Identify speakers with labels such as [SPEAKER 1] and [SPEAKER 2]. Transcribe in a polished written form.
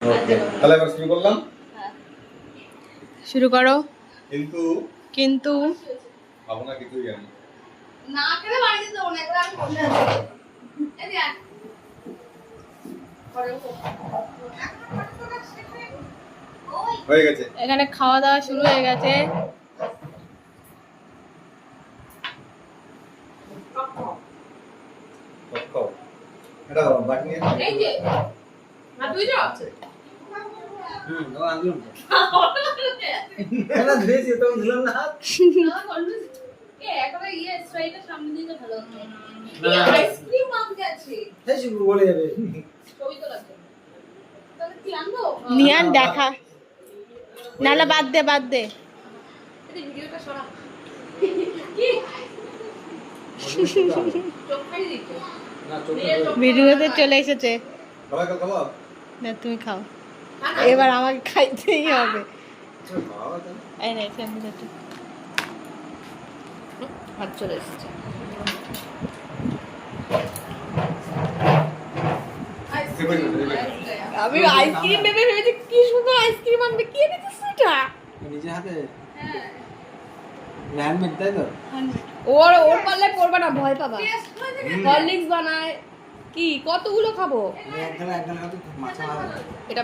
[SPEAKER 1] ওকে তাহলে এবার শুরু করলাম।
[SPEAKER 2] শুরু করো।
[SPEAKER 1] কিন্তু
[SPEAKER 2] কিন্তু
[SPEAKER 1] খাবো না কিছুই আমি।
[SPEAKER 3] না খেলে বাড়ি যেতে হবে না, একবার আমি বসে আছি। এই যে আয়। পরে ও।
[SPEAKER 1] হয়ে গেছে।
[SPEAKER 2] এখানে খাওয়া দাওয়া শুরু হয়ে গেছে।
[SPEAKER 1] খাও। এটা বাটি নিয়ে নাও।
[SPEAKER 3] এই যে আর তুই যাও
[SPEAKER 4] ও আনলাম তো। না ধুয়েছি তো ধুলাম না হাত।
[SPEAKER 3] না বলবি এ একবার ইয়ে স্ট্রাইটা সামনে দিতে ভালো হতো
[SPEAKER 4] না।
[SPEAKER 3] আইসক্রিম আনতে আছে
[SPEAKER 4] এই যে বলে যাবে।
[SPEAKER 3] ছবি তোলা জন্য তাহলে কি আনবো
[SPEAKER 2] নিয়ান দেখা, নাহলে বাদ দে বাদ দে।
[SPEAKER 3] এই ভিডিওটা সরা কি চোখ খাই দিচ্ছে
[SPEAKER 4] না চোখে
[SPEAKER 2] ভিডিওতে চলে এসেছে।
[SPEAKER 1] খাবার খাবো।
[SPEAKER 2] না তুমি খাও, এবার আমাকে খাইতেই হবে।
[SPEAKER 1] খাওয়া দাও।
[SPEAKER 2] এই না এখানে যাচ্ছে, হাত চলে এসেছে। আমি আইসক্রিম ভেবে ভেবেছি কি সুন্দর আইসক্রিম আনবে, কি এনেছিস এটা?
[SPEAKER 4] নিজে হাতে
[SPEAKER 3] হ্যাঁ
[SPEAKER 4] হ্যান্ডমেড তাই তো।
[SPEAKER 2] ওর ওর পাল্লে পড়বে না, ভয় পাবা।
[SPEAKER 3] টেস্ট হয়ে যাবে
[SPEAKER 2] হরলিক্স বানায় কি, কতগুলো খাবো
[SPEAKER 4] এক গালা হাতে মাথা
[SPEAKER 2] এটা।